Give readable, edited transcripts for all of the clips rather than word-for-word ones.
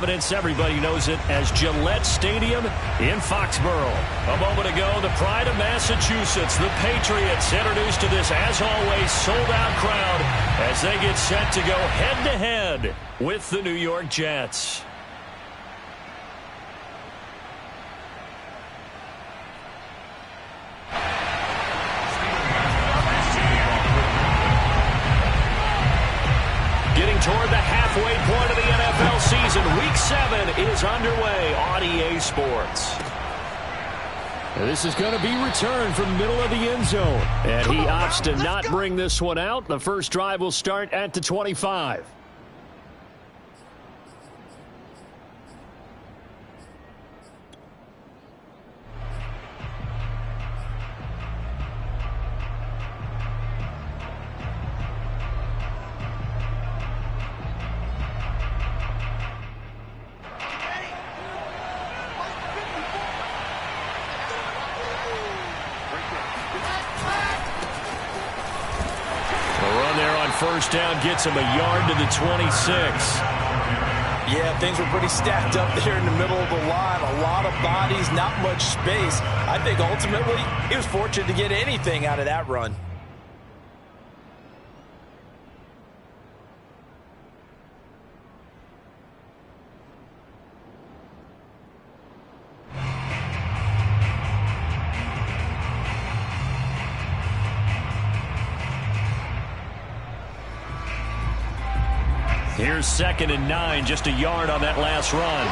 Providence. Everybody knows it as Gillette Stadium in Foxborough. A moment ago, the pride of Massachusetts, the Patriots, introduced to this, as always, sold-out crowd as they get set to go head-to-head with the New York Jets. Getting toward the halfway point of the NFL season. Week 7 is underway on EA Sports. This is going to be returned from the middle of the end zone. And he opts to not bring this one out. The first drive will start at the 25. First down gets him a yard to the 26. Yeah, things were pretty stacked up there in the middle of the line. A lot of bodies, not much space. I think ultimately he was fortunate to get anything out of that run. Here's 2nd and 9, just a yard on that last run.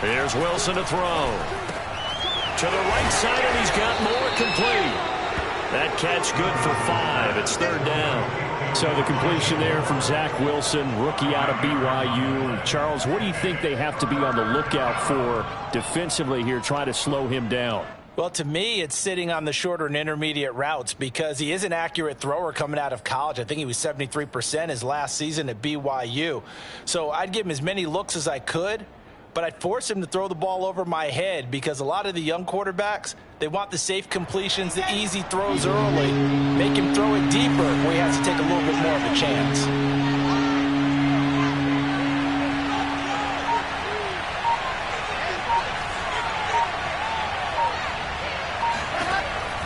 Here's Wilson to throw. To the right side, and he's got more complete. That catch good for 5. It's 3rd down. So the completion there from Zach Wilson, rookie out of BYU. Charles, what do you think they have to be on the lookout for defensively here, trying to slow him down? Well, to me, it's sitting on the shorter and intermediate routes because he is an accurate thrower coming out of college. I think he was 73% his last season at BYU. So I'd give him as many looks as I could, but I'd force him to throw the ball over my head because a lot of the young quarterbacks, they want the safe completions, the easy throws early, make him throw it deeper where he has to take a little bit more of a chance.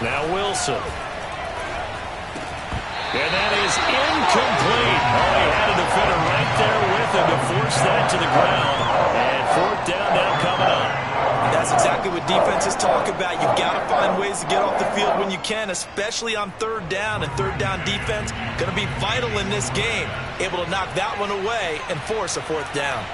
Now Wilson. And that is incomplete. Oh, he had a defender right there with him to force that to the ground. And 4th down now coming up. That's exactly what defenses talk about. You've got to find ways to get off the field when you can, especially on 3rd down. And 3rd down defense going to be vital in this game. Able to knock that one away and force a 4th down.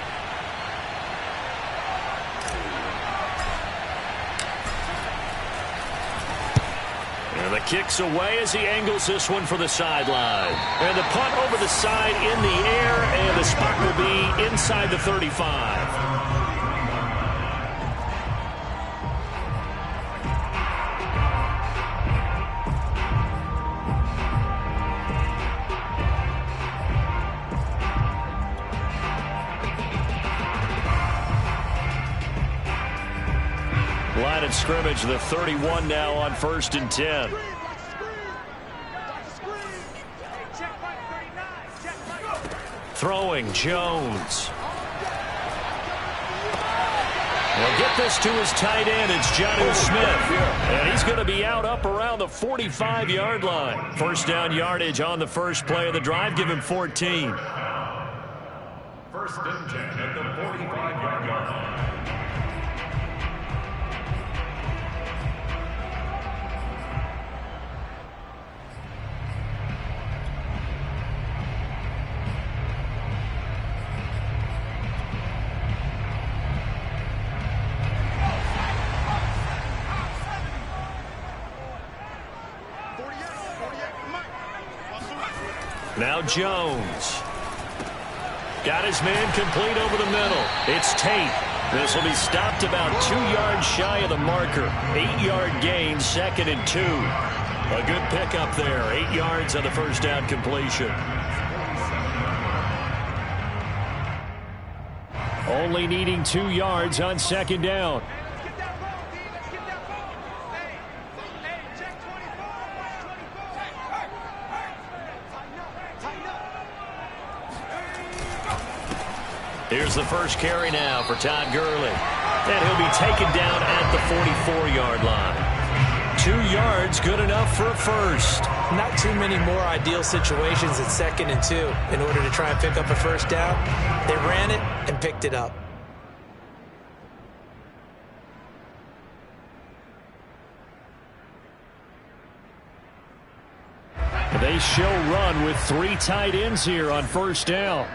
And the kick's away as he angles this one for the sideline. And the punt over the side in the air, and the spot will be inside the 35. Line of scrimmage, the 31 now on 1st and 10. Throwing, Jones. Well, get this to his tight end. It's Jonnu Smith. And he's going to be out up around the 45-yard line. 1st down yardage on the first play of the drive. Give him 14. 1st and 10 at the 45-yard line. Now Jones. Got his man complete over the middle. It's Tate. This will be stopped about 2 yards shy of the marker. 8-yard gain, 2nd and 2. A good pickup there. 8 yards on the first down completion. Only needing 2 yards on 2nd down. Here's the first carry now for Todd Gurley. And he'll be taken down at the 44-yard line. 2 yards, good enough for a first. Not too many more ideal situations at 2nd and 2 in order to try and pick up a first down. They ran it and picked it up. They show run with 3 tight ends here on first down.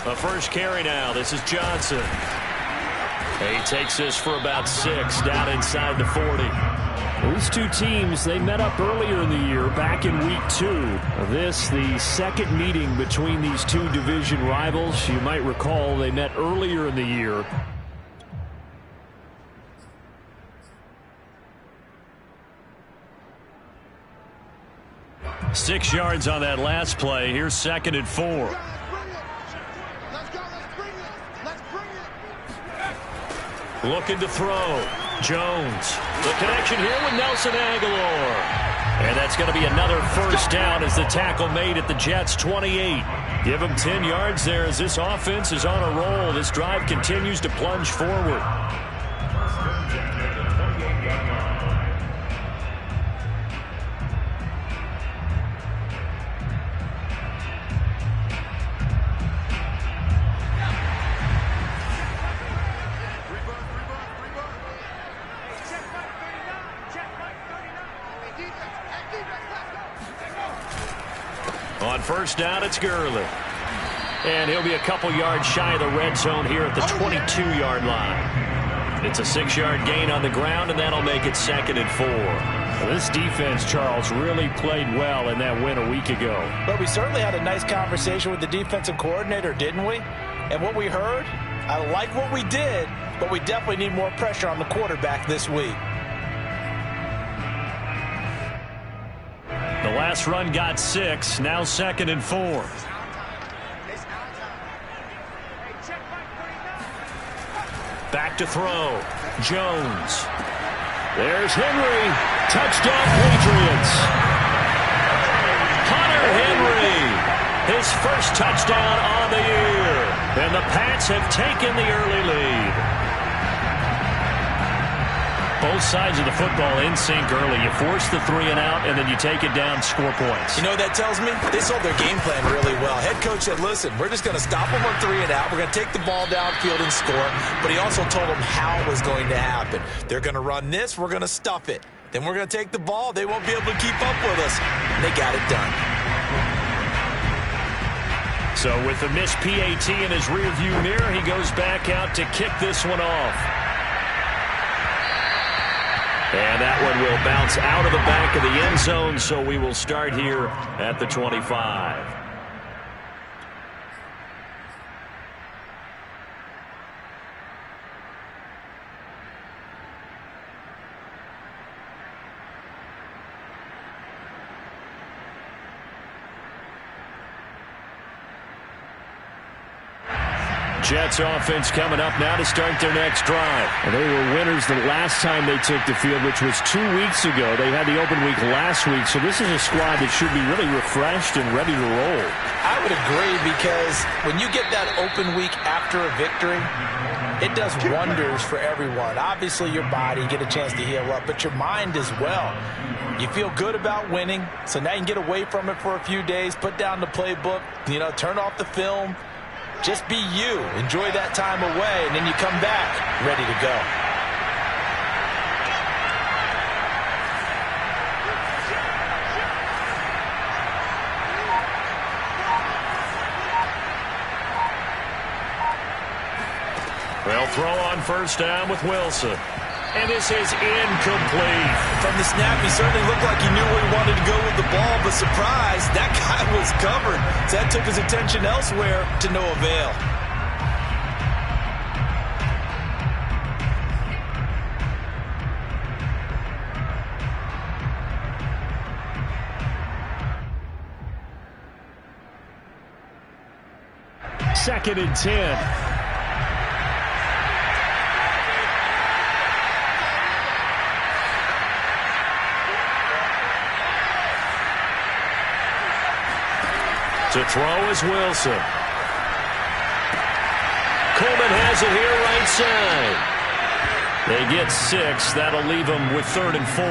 A first carry now. This is Johnson. He takes this for about 6 down inside the 40. These two teams, they met up earlier in the year, back in week 2. This, the second meeting between these two division rivals. You might recall they met earlier in the year. Six yards on that last play. Here's 2nd and 4. Looking to throw. Jones. The connection here with Nelson Aguilar. And that's going to be another first down as the tackle made at the Jets' 28. Give them 10 yards there as this offense is on a roll. This drive continues to plunge forward. On first down, it's Gurley. And he'll be a couple yards shy of the red zone here at the 22-yard line. It's a 6-yard gain on the ground, and that'll make it 2nd and 4. Well, this defense, Charles, really played well in that win a week ago. But we certainly had a nice conversation with the defensive coordinator, didn't we? And what we heard, I like what we did, but we definitely need more pressure on the quarterback this week. The last run got 6. Now 2nd and 4. Back to throw. Jones. There's Henry. Touchdown, Patriots. Hunter Henry. His first touchdown on the year. And the Pats have taken the early lead. Both sides of the football in sync early. You force the 3 and out, and then you take it down, score points. You know what that tells me? They sold their game plan really well. Head coach said, listen, we're just going to stop them on 3 and out. We're going to take the ball downfield and score. But he also told them how it was going to happen. They're going to run this. We're going to stuff it. Then we're going to take the ball. They won't be able to keep up with us. And they got it done. So with the missed PAT in his rearview mirror, he goes back out to kick this one off. And that one will bounce out of the back of the end zone, so we will start here at the 25. Jets offense coming up now to start their next drive. And they were winners the last time they took the field, which was 2 weeks ago. They had the open week last week, so this is a squad that should be really refreshed and ready to roll. I would agree, because when you get that open week after a victory, it does wonders for everyone. Obviously, your body, you get a chance to heal up, but your mind as well. You feel good about winning, so now you can get away from it for a few days, put down the playbook, turn off the film. Just be you. Enjoy that time away, and then you come back ready to go. Well, throw on first down with Wilson. And this is incomplete. From the snap, he certainly looked like he knew where he wanted to go with the ball, but surprise, that guy was covered. So that took his attention elsewhere to no avail. Second and 10. To throw is Wilson. Coleman has it here right side. They get 6. That'll leave them with 3rd and 4.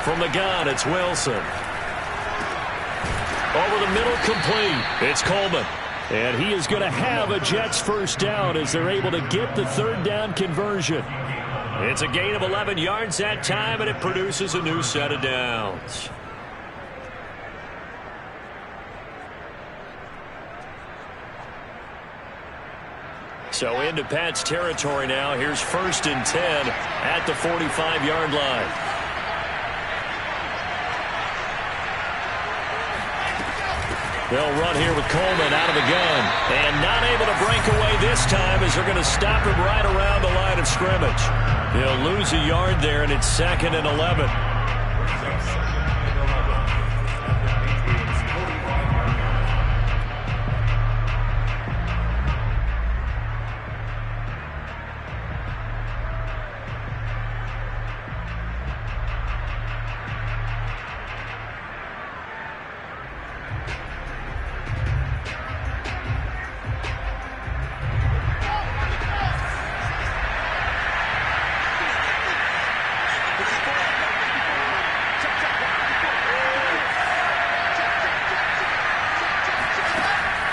From the gun, it's Wilson. Over the middle, complete. It's Coleman. And he is going to have a Jets first down as they're able to get the 3rd down conversion. It's a gain of 11 yards that time, and it produces a new set of downs. So into Pat's territory now. Here's 1st and 10 at the 45-yard line. They'll run here with Coleman out of the gun. And not able to break away this time as they're going to stop him right around the line of scrimmage. He'll lose a yard there, and it's 2nd and 11.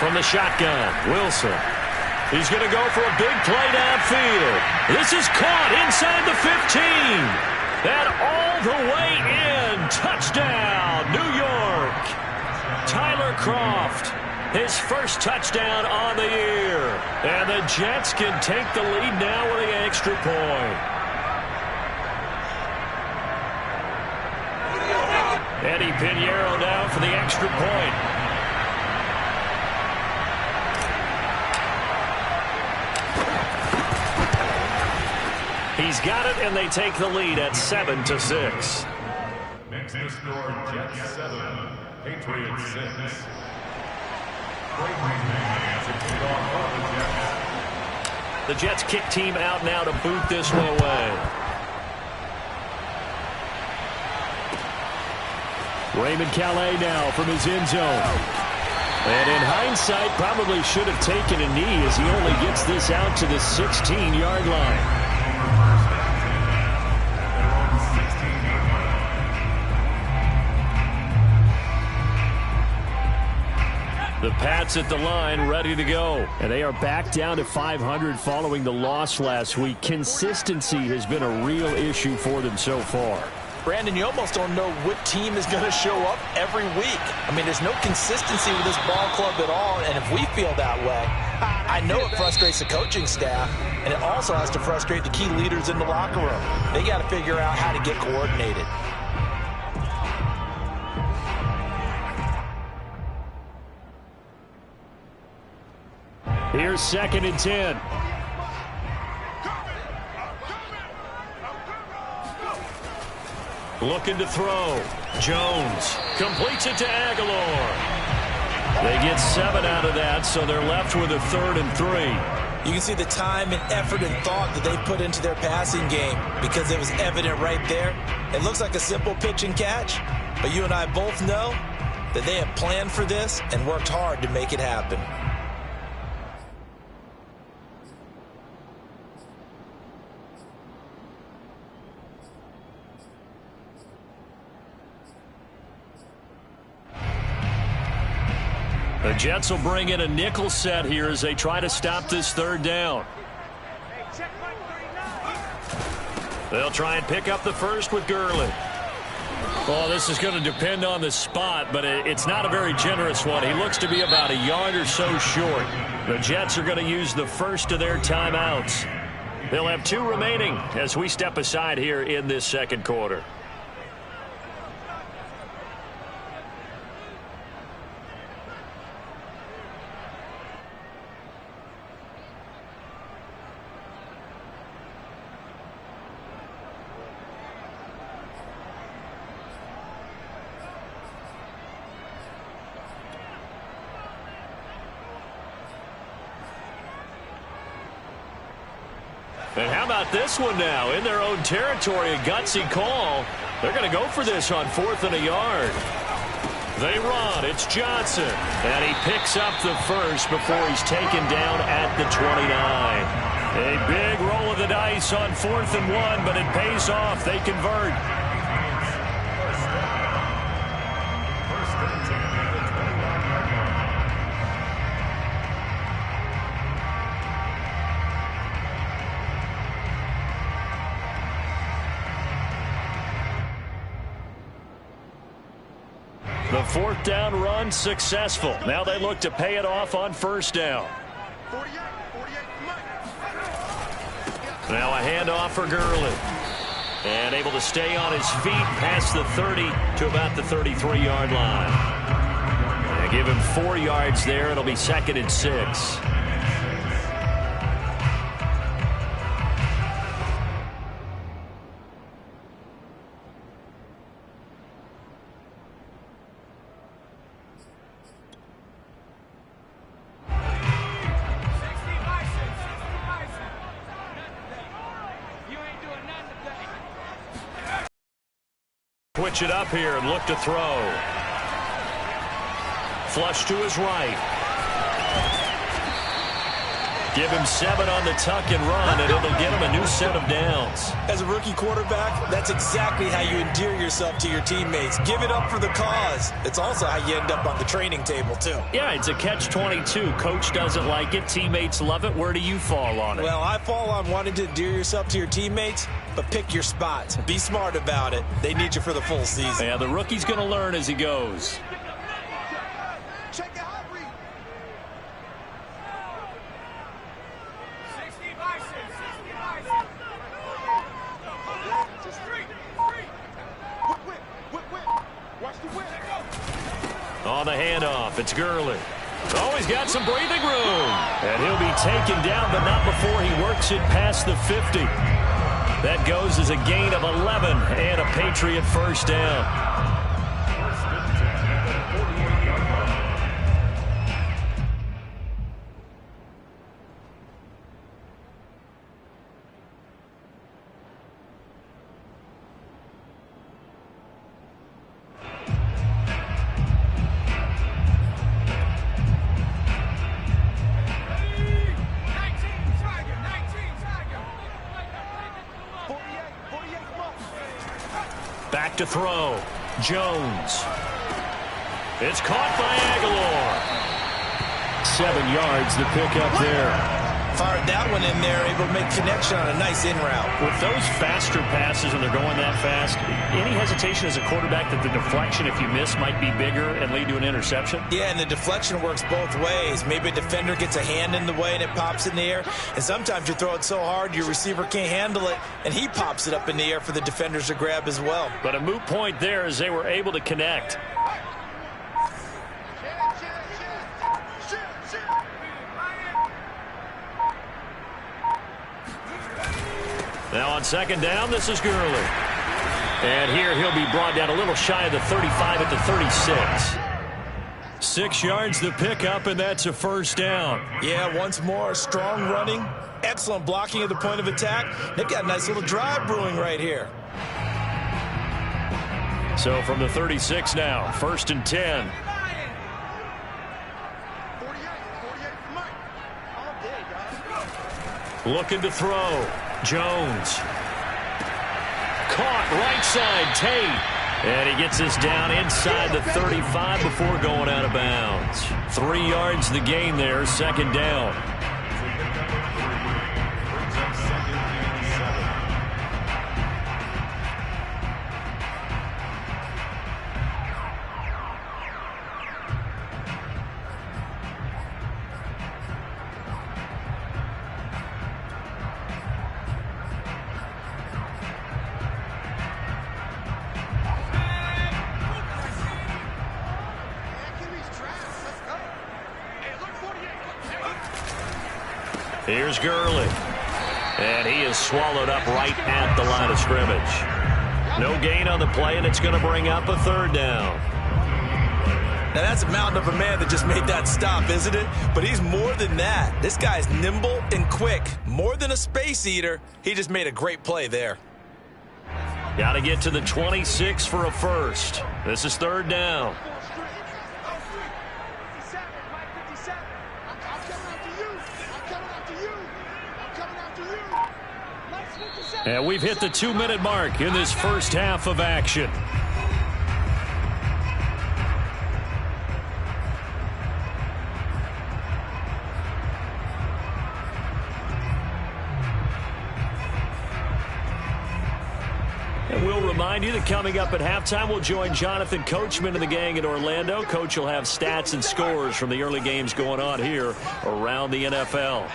From the shotgun, Wilson. He's going to go for a big play downfield. This is caught inside the 15. And all the way in. Touchdown, New York. Tyler Kroft, his first touchdown on the year. And the Jets can take the lead now with an extra point. Eddie Pinheiro down for the extra point. He's got it, and they take the lead at 7-6. Next to score, Jets 7, Patriots 6. The Jets kick team out now to boot this one away. Raymond Calais now from his end zone. And in hindsight, probably should have taken a knee as he only gets this out to the 16-yard line. The Pats at the line, ready to go. And they are back down to 500 following the loss last week. Consistency has been a real issue for them so far. Brandon, you almost don't know what team is going to show up every week. I mean, there's no consistency with this ball club at all, and if we feel that way, I know it frustrates the coaching staff, and it also has to frustrate the key leaders in the locker room. They got to figure out how to get coordinated. Here's 2nd and 10. Looking to throw. Jones completes it to Aguilar. They get 7 out of that, so they're left with a 3rd and 3. You can see the time and effort and thought that they put into their passing game because it was evident right there. It looks like a simple pitch and catch, but you and I both know that they have planned for this and worked hard to make it happen. The Jets will bring in a nickel set here as they try to stop this 3rd down. They'll try and pick up the first with Gurley. Well, this is going to depend on the spot, but it's not a very generous one. He looks to be about a yard or so short. The Jets are going to use the first of their timeouts. They'll have 2 remaining as we step aside here in this second quarter. And how about this one now? In their own territory, a gutsy call. They're going to go for this on 4th and a yard. They run. It's Johnson. And he picks up the first before he's taken down at the 29. A big roll of the dice on 4th and 1, but it pays off. They convert. The 4th down run successful. Now they look to pay it off on 1st down. Now a handoff for Gurley. And able to stay on his feet past the 30 to about the 33-yard line. They give him 4 yards there. It'll be 2nd and 6. Switch it up here and look to throw. Flush to his right. Give him 7 on the tuck and run, and it'll get him a new set of downs. As a rookie quarterback, that's exactly how you endear yourself to your teammates. Give it up for the cause. It's also how you end up on the training table, too. Yeah, it's a catch-22. Coach doesn't like it. Teammates love it. Where do you fall on it? Well, I fall on wanting to endear yourself to your teammates, but pick your spots. Be smart about it. They need you for the full season. Yeah, the rookie's going to learn as he goes. On the handoff, it's Gurley. Oh, he's got some breathing room. And he'll be taken down, but not before he works it past the 50. That goes as a gain of 11 and a Patriot 1st down. Back to throw. Jones. It's caught by Aguilar. 7 yards, the pickup there. Fired that one in there, able to make connection on a nice in route. With those faster passes when they're going that fast, any hesitation as a quarterback that the deflection, if you miss, might be bigger and lead to an interception? Yeah, and the deflection works both ways. Maybe a defender gets a hand in the way and it pops in the air. And sometimes you throw it so hard your receiver can't handle it, and he pops it up in the air for the defenders to grab as well. But a moot point there as they were able to connect. Now on 2nd down, this is Gurley. And here he'll be brought down a little shy of the 35 at the 36. 6 yards the pickup, and that's a 1st down. Yeah, once more, strong running, excellent blocking at the point of attack. They've got a nice little drive brewing right here. So from the 36 now, 1st and 10. Looking to throw. Jones. Caught right side, Tate. And he gets us down inside the 35 before going out of bounds. 3 yards the gain there, 2nd down. Here's Gurley. And he is swallowed up right at the line of scrimmage. No gain on the play, and it's going to bring up a third down. Now, that's a mountain of a man that just made that stop, isn't it? But he's more than that. This guy's nimble and quick. More than a space eater. He just made a great play there. Got to get to the 26 for a first. This is third down. And we've hit the 2-minute mark in this first half of action. And we'll remind you that coming up at halftime, we'll join Jonathan Coachman and the gang in Orlando. Coach will have stats and scores from the early games going on here around the NFL.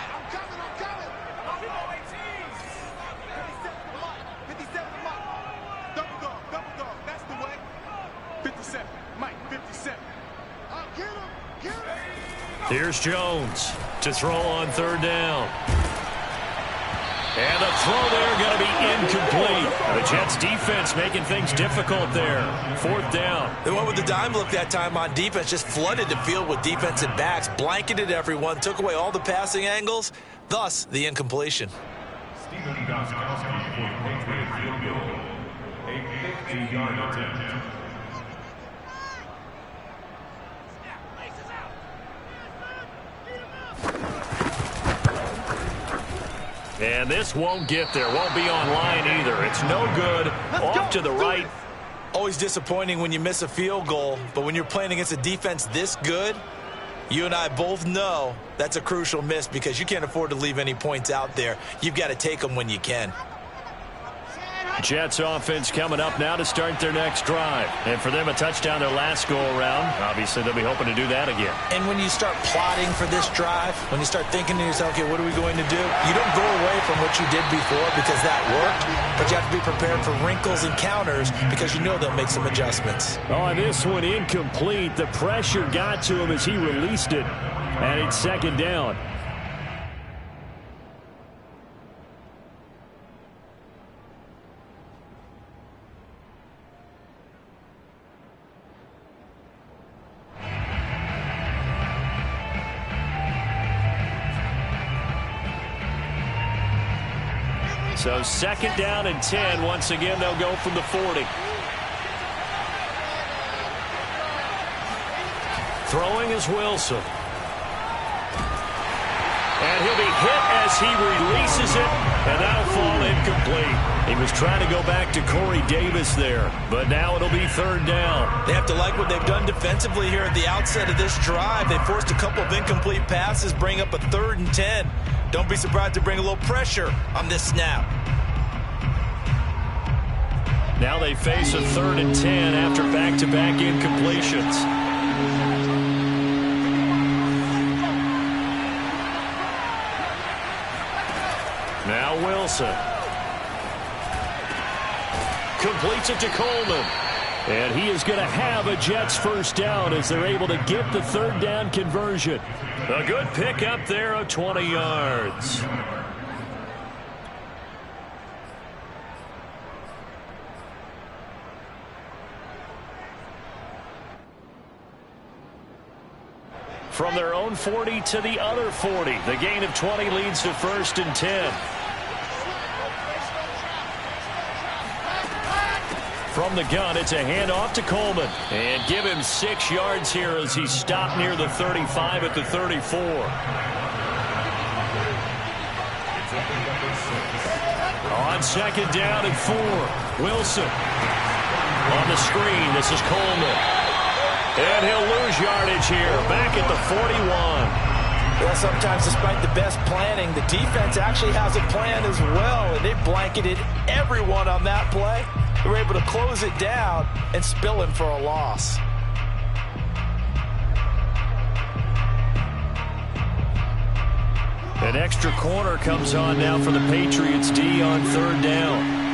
Here's Jones to throw on third down. And the throw there going to be incomplete. The Jets defense making things difficult there. Fourth down. They went with the dime look that time on defense, just flooded the field with defensive backs, blanketed everyone, took away all the passing angles, thus the incompletion. Stephen Gostkowski for the Patriot field goal. A 50-yard attempt. And this won't get there. Won't be online either. It's no good. Off to the right. Always disappointing when you miss a field goal, but when you're playing against a defense this good, you and I both know that's a crucial miss because you can't afford to leave any points out there. You've got to take them when you can. Jets offense coming up now to start their next drive. And for them, a touchdown their last go-around. Obviously, they'll be hoping to do that again. And when you start plotting for this drive, when you start thinking to yourself, okay, what are we going to do? You don't go away from what you did before because that worked, but you have to be prepared for wrinkles and counters because you know they'll make some adjustments. Oh, and this one incomplete. The pressure got to him as he released it. And it's second down. So second down and 10. Once again, they'll go from the 40. Throwing is Wilson. And he'll be hit as he releases it, and that'll fall incomplete. He was trying to go back to Corey Davis there, but now it'll be third down. They have to like what they've done defensively here at the outset of this drive. They forced a couple of incomplete passes, bring up a 3rd and 10. Don't be surprised to bring a little pressure on this snap. Now they face a 3rd and 10 after back-to-back incompletions. Now Wilson. Completes it to Coleman. And he is going to have a Jets first down as they're able to get the third down conversion. A good pick up there of 20 yards. From their own 40 to the other 40. The gain of 20 leads to 1st and 10. From the gun, it's a handoff to Coleman. And give him 6 yards here as he stopped near the 35 at the 34. On second down and 4. Wilson. On the screen, this is Coleman. And he'll lose yardage here, back at the 41. Well, sometimes despite the best planning, the defense actually has a plan as well, and they blanketed everyone on that play. They were able to close it down and spill him for a loss. An extra corner comes on now for the Patriots D on 3rd down.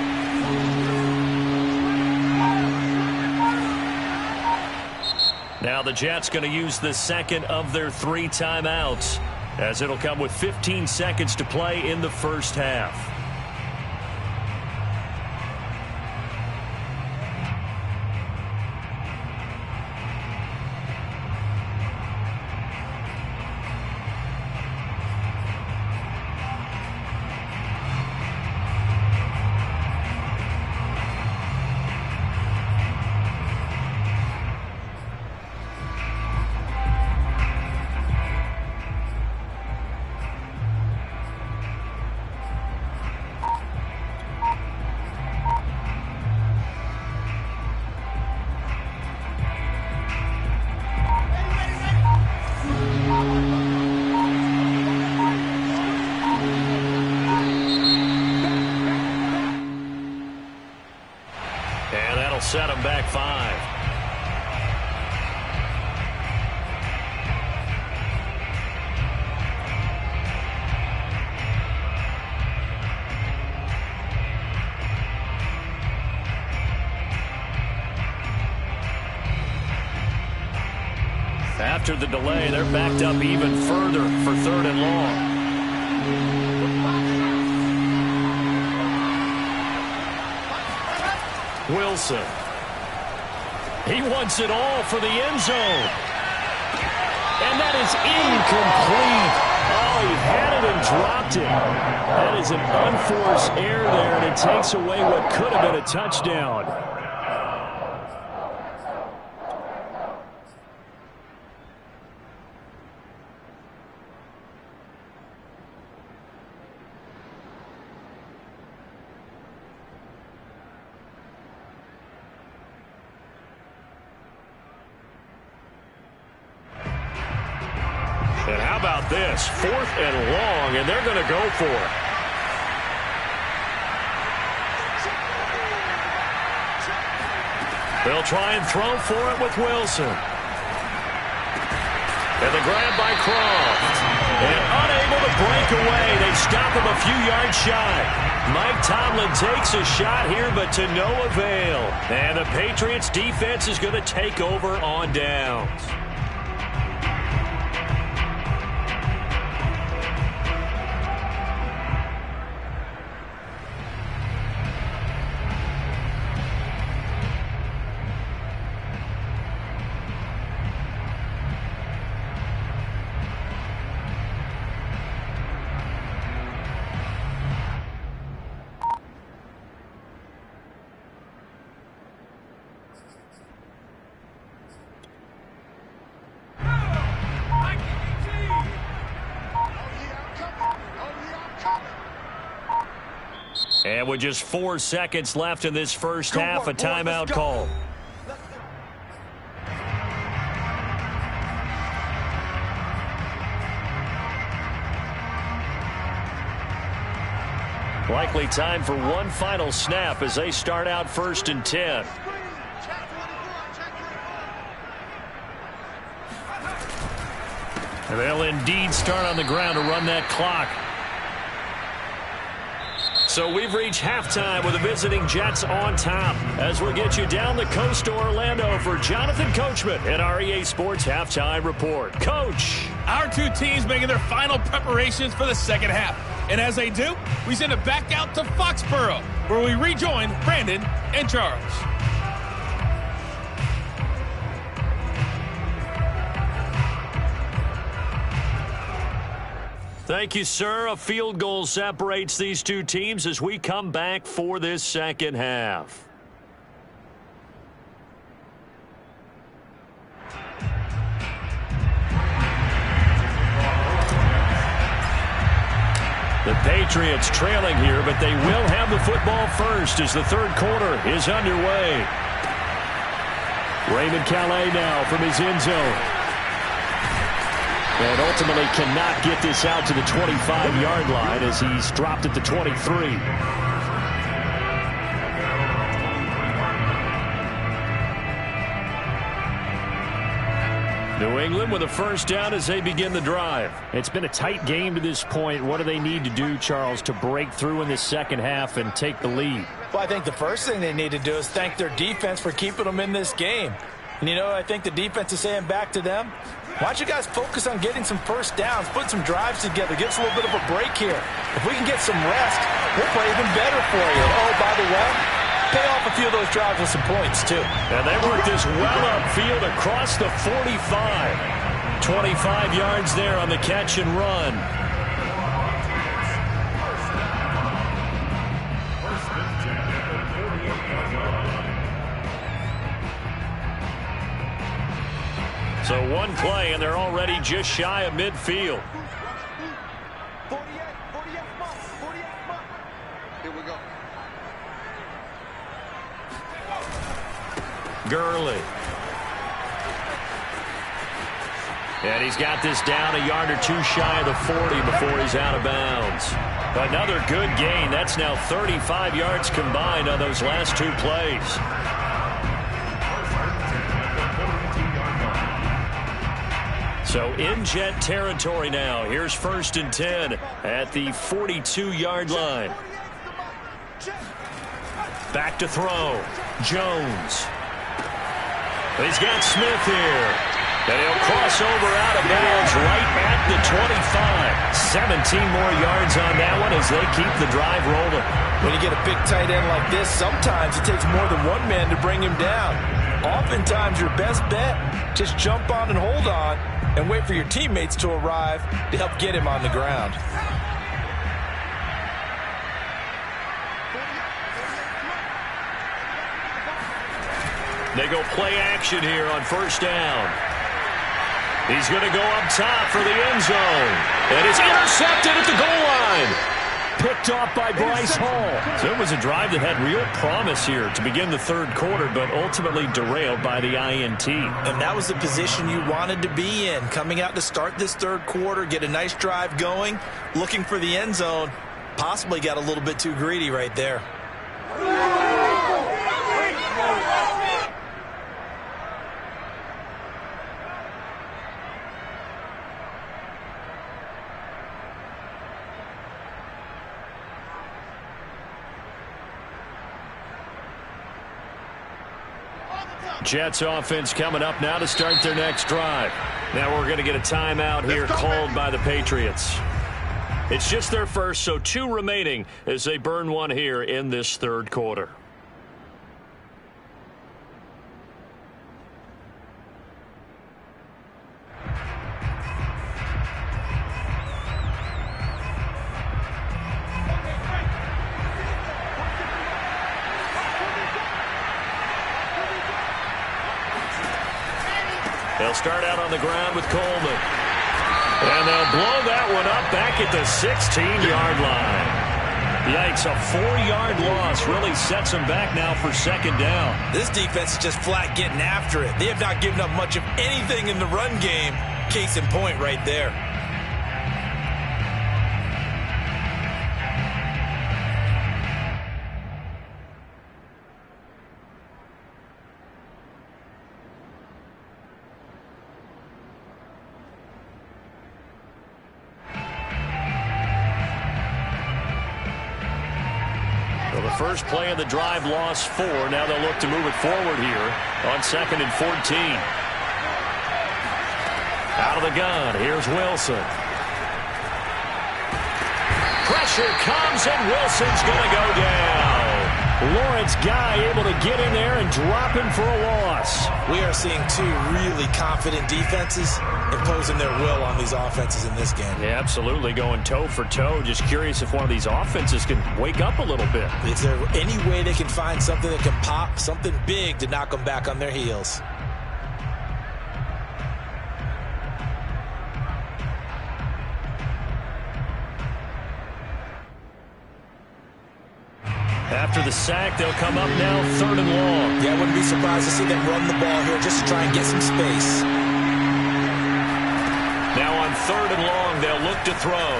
Now the Jets going to use the second of their 3 timeouts. as it'll come with 15 seconds to play in the first half. Set him back 5. After the delay, they're backed up even further for 3rd and long. Wilson. He wants it all for the end zone. And that is incomplete. Oh, he had it and dropped it. That is an unforced error there, and it takes away what could have been a touchdown. And how about this? 4th and long, and they're going to go for it. They'll try and throw for it with Wilson. And the grab by Croft. And unable to break away. They stop him a few yards shy. Mike Tomlin takes a shot here, but to no avail. And the Patriots defense is going to take over on downs. And with just 4 seconds left in this first half, a timeout call. Likely time for one final snap as they start out 1st and 10. And they'll indeed start on the ground to run that clock. So we've reached halftime with the visiting Jets on top. As we get you down the coast to Orlando for Jonathan Coachman at our EA Sports Halftime Report. Coach. Our two teams making their final preparations for the second half. And as they do, we send it back out to Foxborough, where we rejoin Brandon and Charles. Thank you, sir. A field goal separates these two teams as we come back for this second half. The Patriots trailing here, but they will have the football first as the third quarter is underway. Raymond Calais now from his end zone. And ultimately cannot get this out to the 25-yard line as he's dropped at the 23. New England with a first down as they begin the drive. It's been a tight game to this point. What do they need to do, Charles, to break through in the second half and take the lead? Well, I think the first thing they need to do is thank their defense for keeping them in this game. And, you know, I think the defense is saying back to them, Why don't you guys focus on getting some first downs, put some drives together, give us a little bit of a break here. If we can get some rest, we'll play even better for you. Oh, by the way, pay off a few of those drives with some points, too. And they work this well upfield across the 45. 25 yards there on the catch and run. So one play, and they're already just shy of midfield. 48 months. Here we go. Gurley. And he's got this down a yard or two shy of the 40 before he's out of bounds. Another good gain. That's now 35 yards combined on those last two plays. So in Jet territory now. Here's 1st and 10 at the 42-yard line. Back to throw. Jones. He's got Smith here. And he'll cross over out of bounds right at the 25. 17 more yards on that one as they keep the drive rolling. When you get a big tight end like this, sometimes it takes more than one man to bring him down. Oftentimes, your best bet, just jump on and hold on and wait for your teammates to arrive to help get him on the ground. They go play action here on 1st down. He's going to go up top for the end zone. And it's intercepted at the goal line. Picked off by Bryce Hall. So it was a drive that had real promise here to begin the 3rd quarter, but ultimately derailed by the INT. And that was the position you wanted to be in. Coming out to start this 3rd quarter, get a nice drive going, looking for the end zone. Possibly got a little bit too greedy right there. Jets offense coming up now to start their next drive. Now we're going to get a timeout here called by the Patriots. It's just their first, so 2 remaining as they burn one here in this 3rd quarter. They'll start out on the ground with Coleman. And they'll blow that one up back at the 16-yard line. Yikes, a 4-yard loss really sets them back now for 2nd down. This defense is just flat getting after it. They have not given up much of anything in the run game. Case in point right there. First play of the drive, lost 4. Now they'll look to move it forward here on 2nd and 14. Out of the gun, here's Wilson. Pressure comes, and Wilson's going to go down. Lawrence Guy able to get in there and drop him for a loss. We are seeing 2 really confident defenses imposing their will on these offenses in this game. Yeah, absolutely, going toe for toe. Just curious if one of these offenses can wake up a little bit. Is there any way they can find something that can pop, something big to knock them back on their heels? After the sack, they'll come up now 3rd and long. Yeah, I wouldn't be surprised to see them run the ball here just to try and get some space. Now on 3rd and long, they'll look to throw.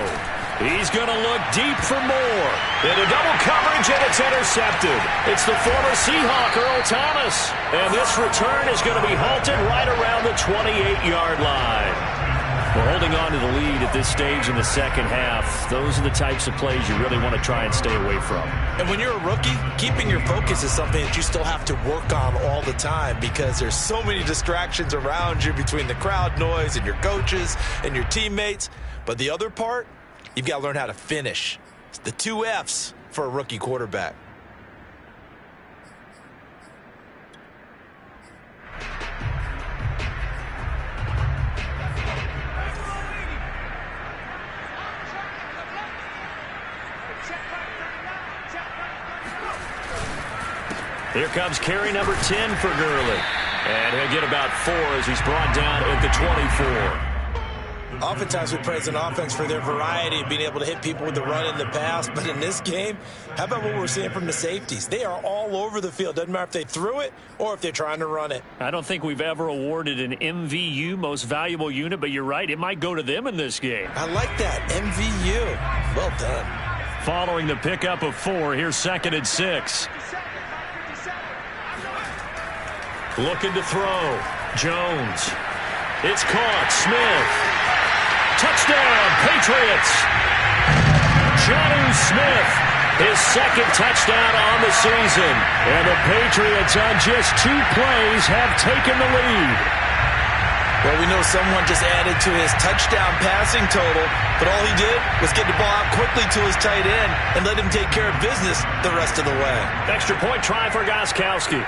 He's going to look deep for more. Into double coverage, and it's intercepted. It's the former Seahawk, Earl Thomas. And this return is going to be halted right around the 28-yard line. We'll hold holding on to the lead at this stage in the second half. Those are the types of plays you really want to try and stay away from. And when you're a rookie, keeping your focus is something that you still have to work on all the time because there's so many distractions around you between the crowd noise and your coaches and your teammates. But the other part, you've got to learn how to finish. It's the 2 F's for a rookie quarterback. Here comes carry number 10 for Gurley. And he'll get about 4 as he's brought down at the 24. Oftentimes we praise an offense for their variety of being able to hit people with the run in the pass. But in this game, how about what we're seeing from the safeties? They are all over the field. Doesn't matter if they threw it or if they're trying to run it. I don't think we've ever awarded an MVU, most valuable unit, but you're right. It might go to them in this game. I like that. MVU. Well done. Following the pickup of 4, here's 2nd and 6. Looking to throw. Jones. It's caught. Smith. Touchdown, Patriots. Jonnu Smith, his 2nd touchdown on the season. And the Patriots on just 2 plays have taken the lead. Well, we know someone just added to his touchdown passing total, but all he did was get the ball out quickly to his tight end and let him take care of business the rest of the way. Extra point try for Gostkowski.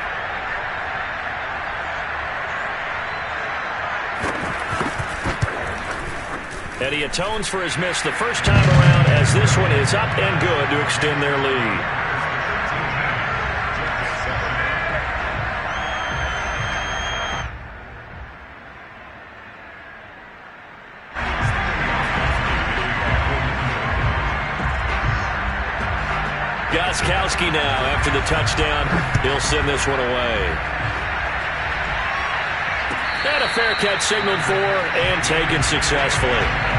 And he atones for his miss the first time around as this one is up and good to extend their lead. Gostkowski now after the touchdown. He'll send this one away. And a fair catch signaled for and taken successfully.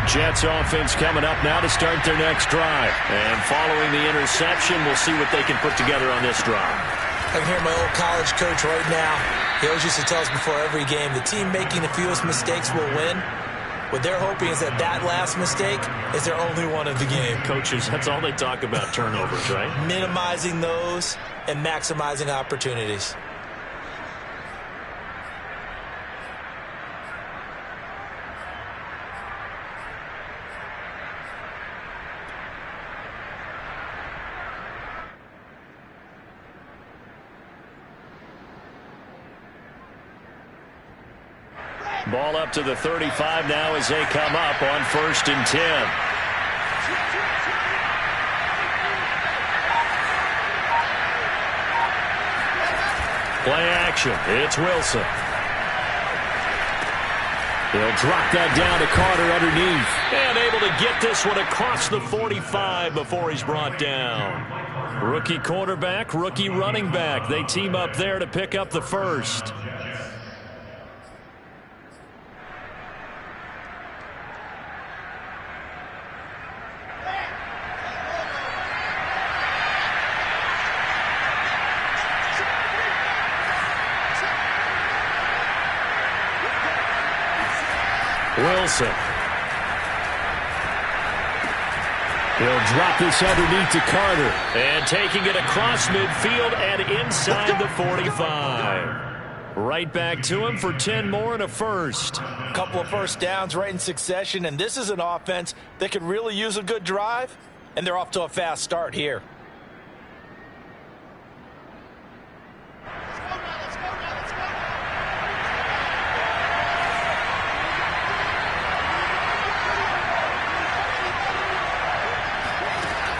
Jets offense coming up now to start their next drive. And following the interception, we'll see what they can put together on this drive. I can hear my old college coach right now. He always used to tell us before every game, the team making the fewest mistakes will win. What they're hoping is that that last mistake is their only one of the game. Coaches, that's all they talk about, turnovers, right? Minimizing those and maximizing opportunities. Ball up to the 35 now as they come up on 1st and 10. Play action. It's Wilson. He'll drop that down to Carter underneath. And able to get this one across the 45 before he's brought down. Rookie quarterback, rookie running back. They team up there to pick up the first. Wilson. He'll drop this underneath to Carter. And taking it across midfield and inside the 45. Right back to him for 10 more and a first. A couple of first downs right in succession, and this is an offense that could really use a good drive, and they're off to a fast start here.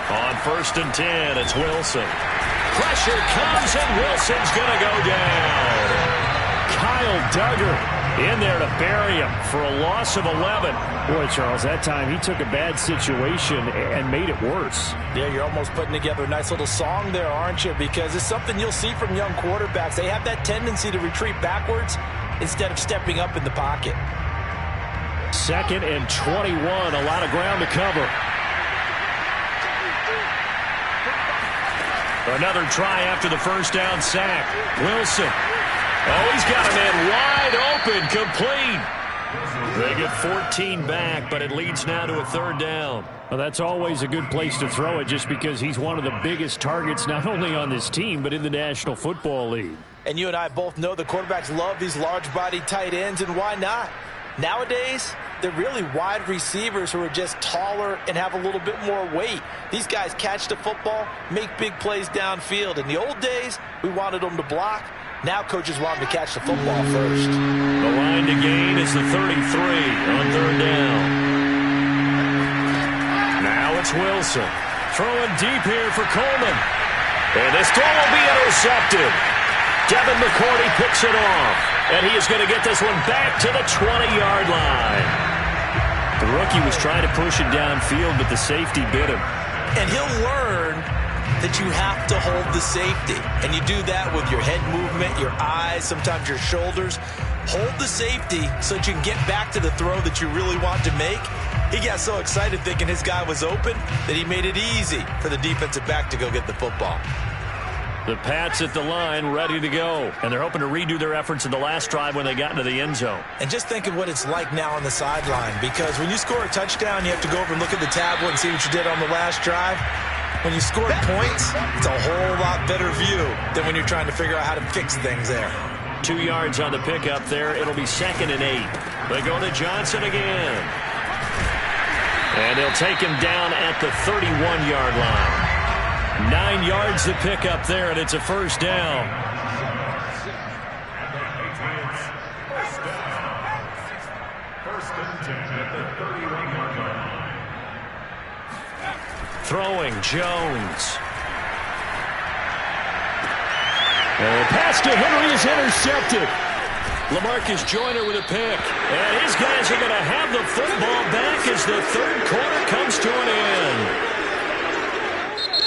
On 1st and 10, it's Wilson. Pressure comes, and Wilson's going to go down. Kyle Duggar In there to bury him for a loss of 11. Boy, Charles, that time he took a bad situation and made it worse. Yeah, you're almost putting together a nice little song there, aren't you? Because it's something you'll see from young quarterbacks. They have that tendency to retreat backwards instead of stepping up in the pocket. 2nd and 21, a lot of ground to cover. Another try after the first down sack. Wilson. Oh, he's got a man wide open, complete. They get 14 back, but it leads now to a 3rd down. Well, that's always a good place to throw it just because he's one of the biggest targets not only on this team but in the National Football League. And you and I both know the quarterbacks love these large-bodied tight ends, and why not? Nowadays, they're really wide receivers who are just taller and have a little bit more weight. These guys catch the football, make big plays downfield. In the old days, we wanted them to block. Now coaches want them to catch the football first. The line to gain is the 33 on 3rd down. Now it's Wilson. Throwing deep here for Coleman. And this throw will be intercepted. Devin McCourty picks it off. And he is going to get this one back to the 20-yard line. The rookie was trying to push it downfield, but the safety bit him. And he'll learn that you have to hold the safety. And you do that with your head movement, your eyes, sometimes your shoulders. Hold the safety so that you can get back to the throw that you really want to make. He got so excited thinking his guy was open that he made it easy for the defensive back to go get the football. The Pats at the line, ready to go. And they're hoping to redo their efforts in the last drive when they got into the end zone. And just think of what it's like now on the sideline, because when you score a touchdown, you have to go over and look at the tablet and see what you did on the last drive. When you score points, it's a whole lot better view than when you're trying to figure out how to fix things there. 2 yards on the pickup there. It'll be 2nd and 8. They go to Johnson again. And they'll take him down at the 31-yard line. 9 yards to pick up there, and it's a 1st down. Throwing, Jones. And the pass to Henry is intercepted. LaMarcus Joyner with a pick. And his guys are going to have the football back as the 3rd quarter comes to an end.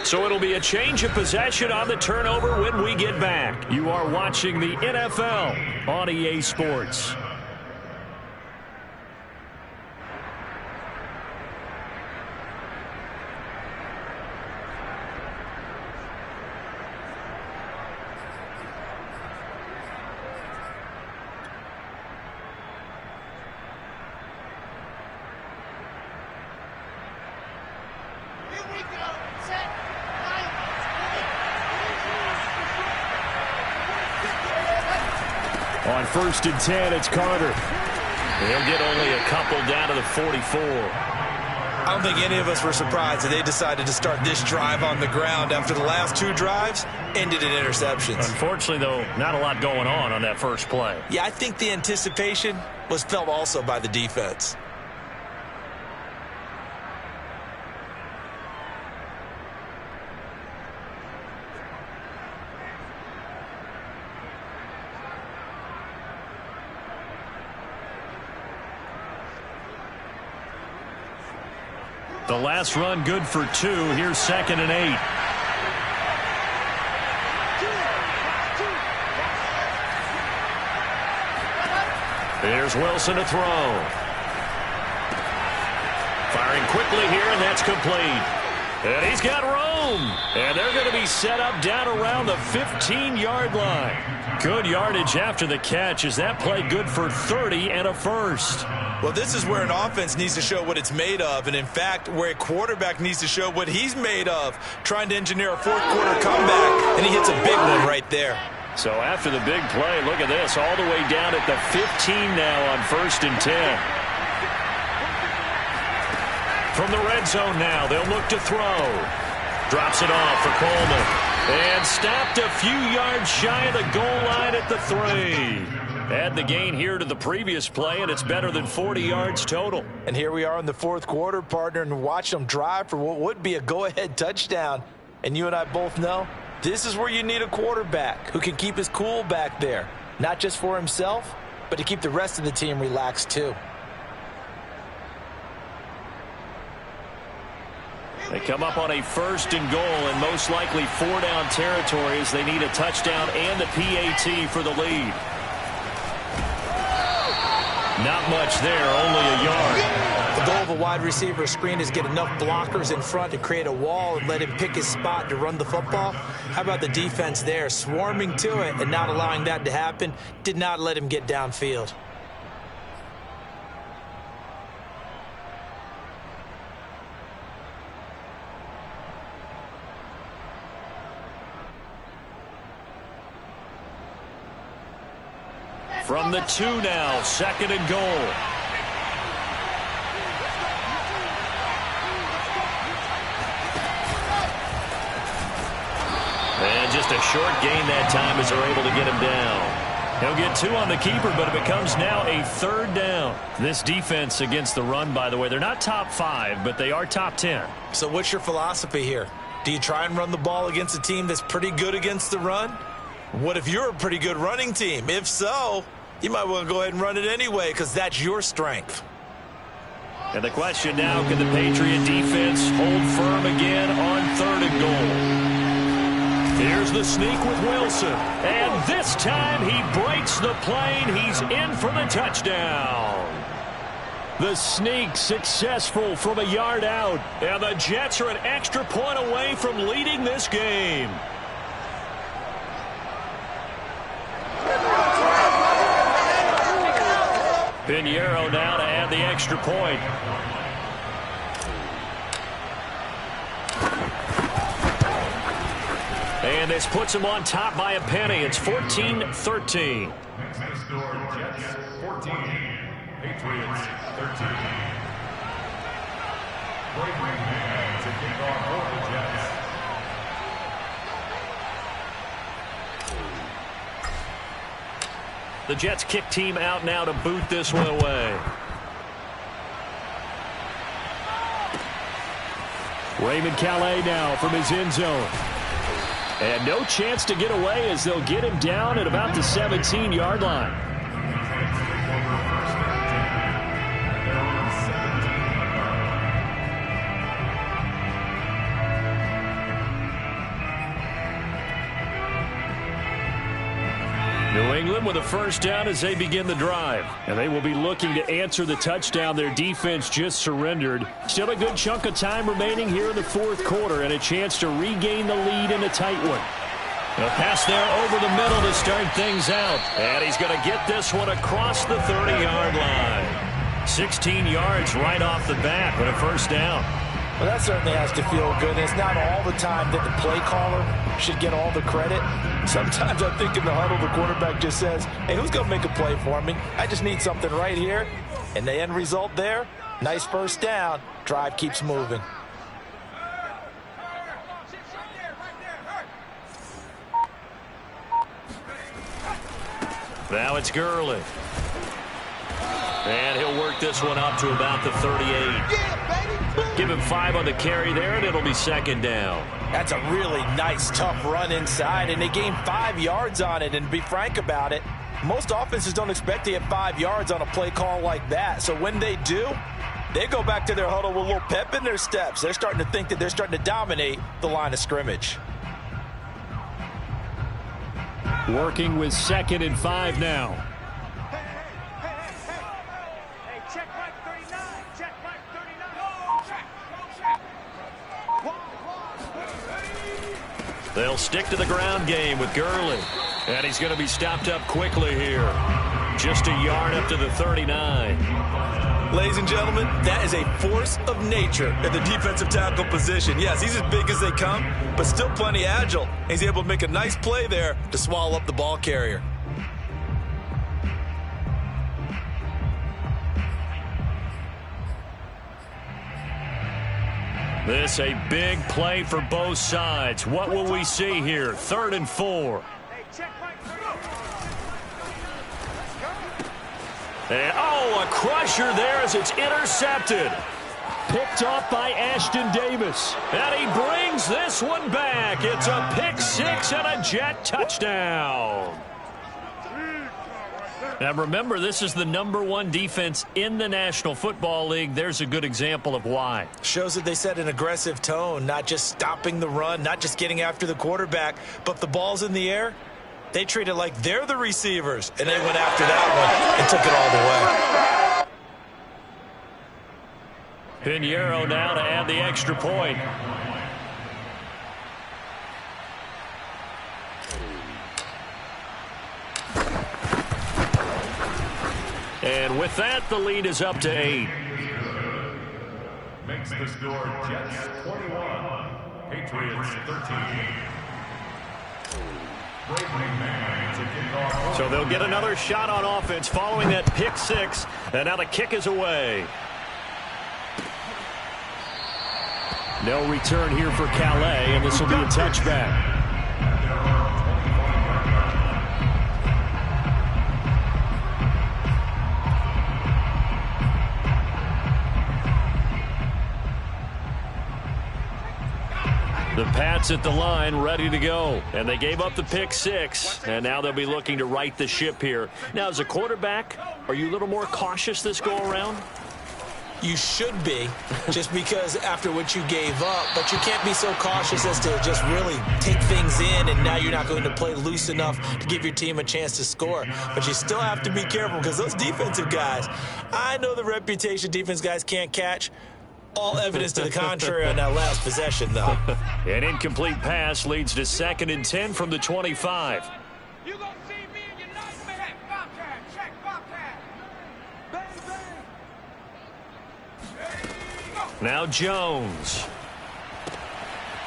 So it'll be a change of possession on the turnover when we get back. You are watching the NFL on EA Sports. On 1st and 10, it's Carter. They'll get only a couple down to the 44. I don't think any of us were surprised that they decided to start this drive on the ground after the last 2 drives ended in interceptions. Unfortunately, though, not a lot going on that first play. Yeah, I think the anticipation was felt also by the defense. The last run good for 2. Here's 2nd and 8. There's Wilson to throw. Firing quickly here, and that's complete. And he's got room. And they're going to be set up down around the 15-yard line. Good yardage after the catch. Is that play good for 30 and a 1st? Well, this is where an offense needs to show what it's made of, and in fact, where a quarterback needs to show what he's made of, trying to engineer a 4th quarter comeback, and he hits a big one right there. So after the big play, look at this, all the way down at the 15 now on 1st and 10. From the red zone now, they'll look to throw. Drops it off for Coleman. And stopped a few yards shy of the goal line at the 3. Add the gain here to the previous play, and it's better than 40 yards total. And here we are in the 4th quarter, partner, and watch them drive for what would be a go-ahead touchdown. And you and I both know this is where you need a quarterback who can keep his cool back there, not just for himself, but to keep the rest of the team relaxed too. They come up on a 1st and goal and most likely 4-down territory as they need a touchdown and a PAT for the lead. Not much there, only a yard. The goal of a wide receiver screen is get enough blockers in front to create a wall and let him pick his spot to run the football. How about the defense there, swarming to it and not allowing that to happen? Did not let him get downfield. From the 2 now, 2nd and goal. And just a short gain that time as they're able to get him down. He'll get 2 on the keeper, but it becomes now a 3rd down. This defense against the run, by the way, they're not top 5, but they are top 10. So what's your philosophy here? Do you try and run the ball against a team that's pretty good against the run? What if you're a pretty good running team? If so, you might want to go ahead and run it anyway because that's your strength. And the question now, can the Patriot defense hold firm again on 3rd and goal? Here's the sneak with Wilson. And this time he breaks the plane. He's in for the touchdown. The sneak successful from a yard out. And the Jets are an extra point away from leading this game. Pinheiro now to add the extra point. And this puts him on top by a penny. It's 14-13. Next score, Jets 14, Patriots 13. Bravery man to kick off for the Jets. The Jets kick team out now to boot this one away. Raymond Calais now from his end zone. And no chance to get away as they'll get him down at about the 17-yard line. New England with a 1st down as they begin the drive. And they will be looking to answer the touchdown their defense just surrendered. Still a good chunk of time remaining here in the 4th quarter and a chance to regain the lead in a tight one. A pass there over the middle to start things out. And he's going to get this one across the 30-yard line. 16 yards right off the bat with a 1st down. Well, that certainly has to feel good. And it's not all the time that the play caller should get all the credit. Sometimes I think in the huddle, the quarterback just says, hey, who's going to make a play for me? I just need something right here. And the end result there, nice 1st down. Drive keeps moving. Now it's Gurley. And he'll work this one up to about the 38. Give him 5 on the carry there, and it'll be 2nd down. That's a really nice, tough run inside, and they gained 5 yards on it. And to be frank about it, most offenses don't expect to get 5 yards on a play call like that. So when they do, they go back to their huddle with a little pep in their steps. They're starting to think that they're starting to dominate the line of scrimmage. Working with 2nd and 5 now. They'll stick to the ground game with Gurley. And he's going to be stopped up quickly here. Just a yard up to the 39. Ladies and gentlemen, that is a force of nature at the defensive tackle position. Yes, he's as big as they come, but still plenty agile. He's able to make a nice play there to swallow up the ball carrier. This a big play for both sides. What will we see here? 3rd and 4. And, a crusher there as it's intercepted. Picked off by Ashton Davis. And he brings this one back. It's a pick 6 and a Jet touchdown. Now remember, this is the #1 defense in the National Football League. There's a good example of why. Shows that they set an aggressive tone, not just stopping the run, not just getting after the quarterback, but if the ball's in the air, they treat it like they're the receivers, and they went after that one and took it all the way. Pinheiro now to add the extra point. And with that, the lead is up to 8. Makes the score Jets 21, Patriots 13. So they'll get another shot on offense following that pick 6, and now the kick is away. No return here for Calais, and this will be a touchback. The Pats at the line, ready to go. And they gave up the pick 6, and now they'll be looking to right the ship here. Now, as a quarterback, are you a little more cautious this go-around? You should be, just because after what you gave up, but you can't be so cautious as to just really take things in, and now you're not going to play loose enough to give your team a chance to score. But you still have to be careful, because those defensive guys, I know the reputation defense guys can't catch. All evidence to the contrary on that last possession, though. An incomplete pass leads to 2nd and 10 from the 25. You gonna see me in your nightmare. Bobcat, check Bobcat. Bang, bang. Now Jones.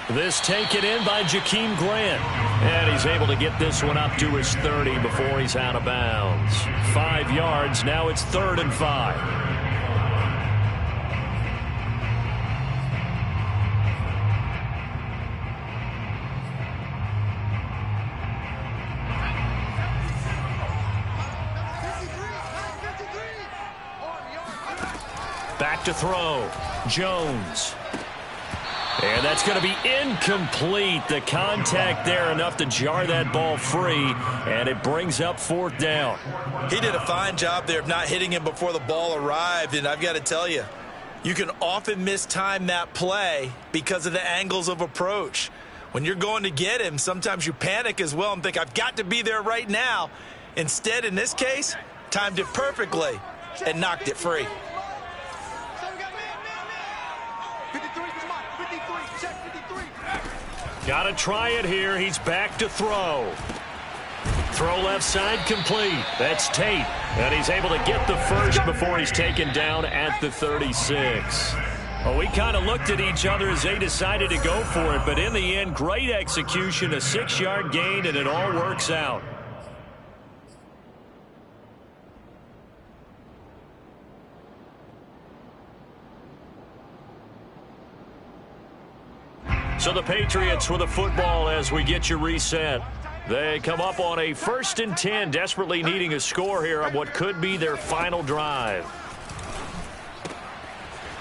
This taken in by Jakeem Grant. And he's able to get this one up to his 30 before he's out of bounds. 5 yards. Now it's 3rd and 5. Back to throw. Jones. And that's going to be incomplete. The contact there enough to jar that ball free, and it brings up 4th down. He did a fine job there of not hitting him before the ball arrived, and I've got to tell you, you can often mistime that play because of the angles of approach. When you're going to get him, sometimes you panic as well and think, I've got to be there right now. Instead, in this case, timed it perfectly and knocked it free. Got to try it here. He's back to throw. Throw left side complete. That's Tate. And he's able to get the first before he's taken down at the 36. Well, we kind of looked at each other as they decided to go for it. But in the end, great execution, a 6-yard gain, and it all works out. So the Patriots with the football as we get you reset. They come up on a 1st and 10, desperately needing a score here on what could be their final drive.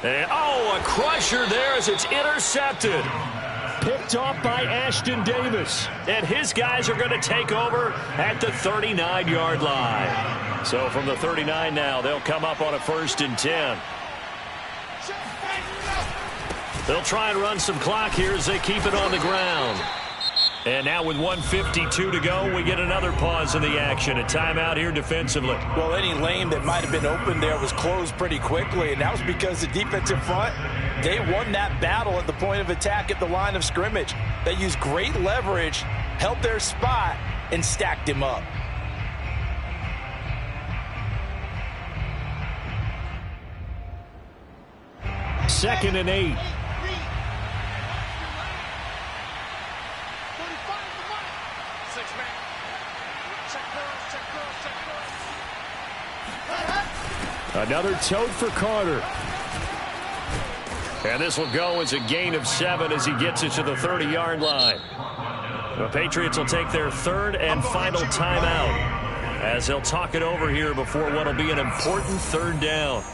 And, a crusher there as it's intercepted. Picked off by Ashton Davis. And his guys are going to take over at the 39-yard line. So from the 39 now, they'll come up on a 1st and 10. They'll try and run some clock here as they keep it on the ground. And now with 1:52 to go, we get another pause in the action. A timeout here defensively. Well, any lane that might have been open there was closed pretty quickly, and that was because the defensive front, they won that battle at the point of attack at the line of scrimmage. They used great leverage, held their spot, and stacked him up. Second and 8. Another tote for Carter. And this will go as a gain of 7 as he gets it to the 30-yard line. The Patriots will take their 3rd and final timeout as they'll talk it over here before what will be an important 3rd down.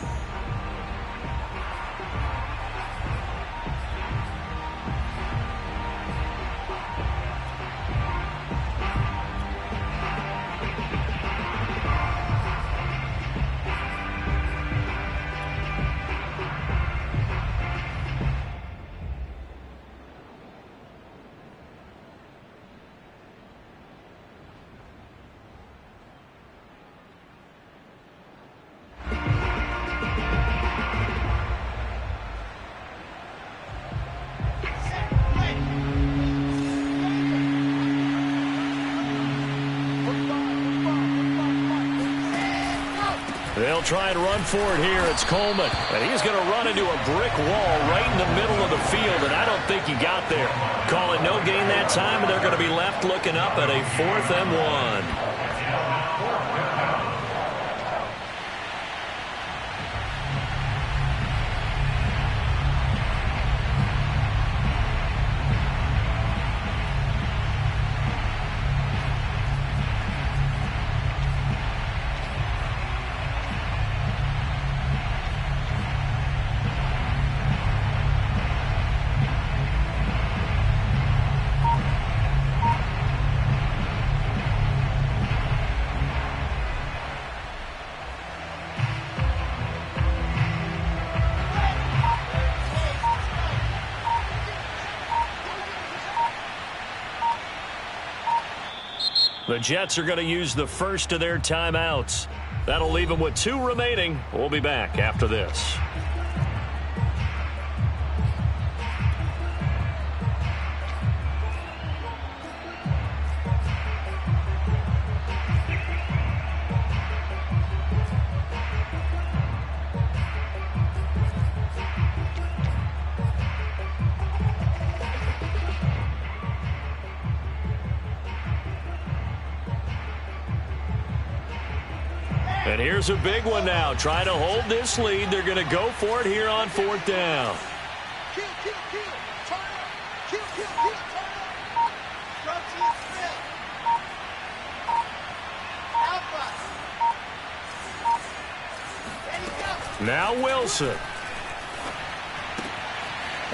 They'll try and run for it here. It's Coleman. And he's going to run into a brick wall right in the middle of the field, and I don't think he got there. Call it no gain that time, and they're going to be left looking up at a 4th and 1. The Jets are going to use the first of their timeouts. That'll leave them with 2 remaining. We'll be back after this. And here's a big one now. Trying to hold this lead. They're going to go for it here on 4th down. Kill, kill, kill. Turn up. Kill, kill, kill. Turn up. Drop to your spin. Alpha. Ready, go. Now Wilson.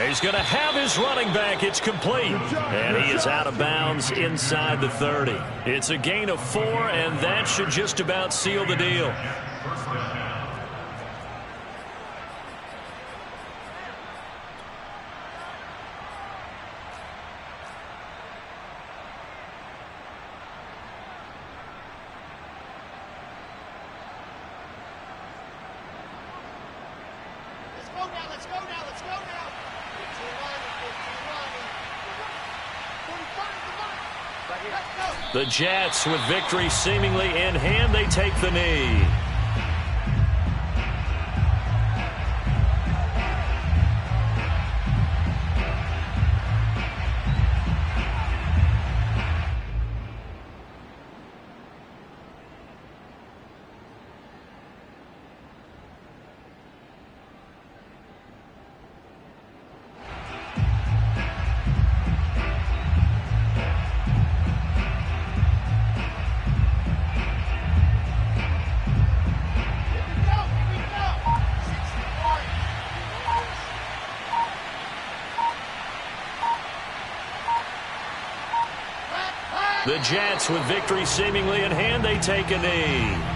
He's going to have his running back. It's complete. And he is out of bounds inside the 30. It's a gain of 4, and that should just about seal the deal. Let's go now. Let's go now. Let's go now. 15 linemen. 45 the mark. Let's go. The Jets, with victory seemingly in hand, they take the knee. The Jets, with victory seemingly in hand, they take a knee.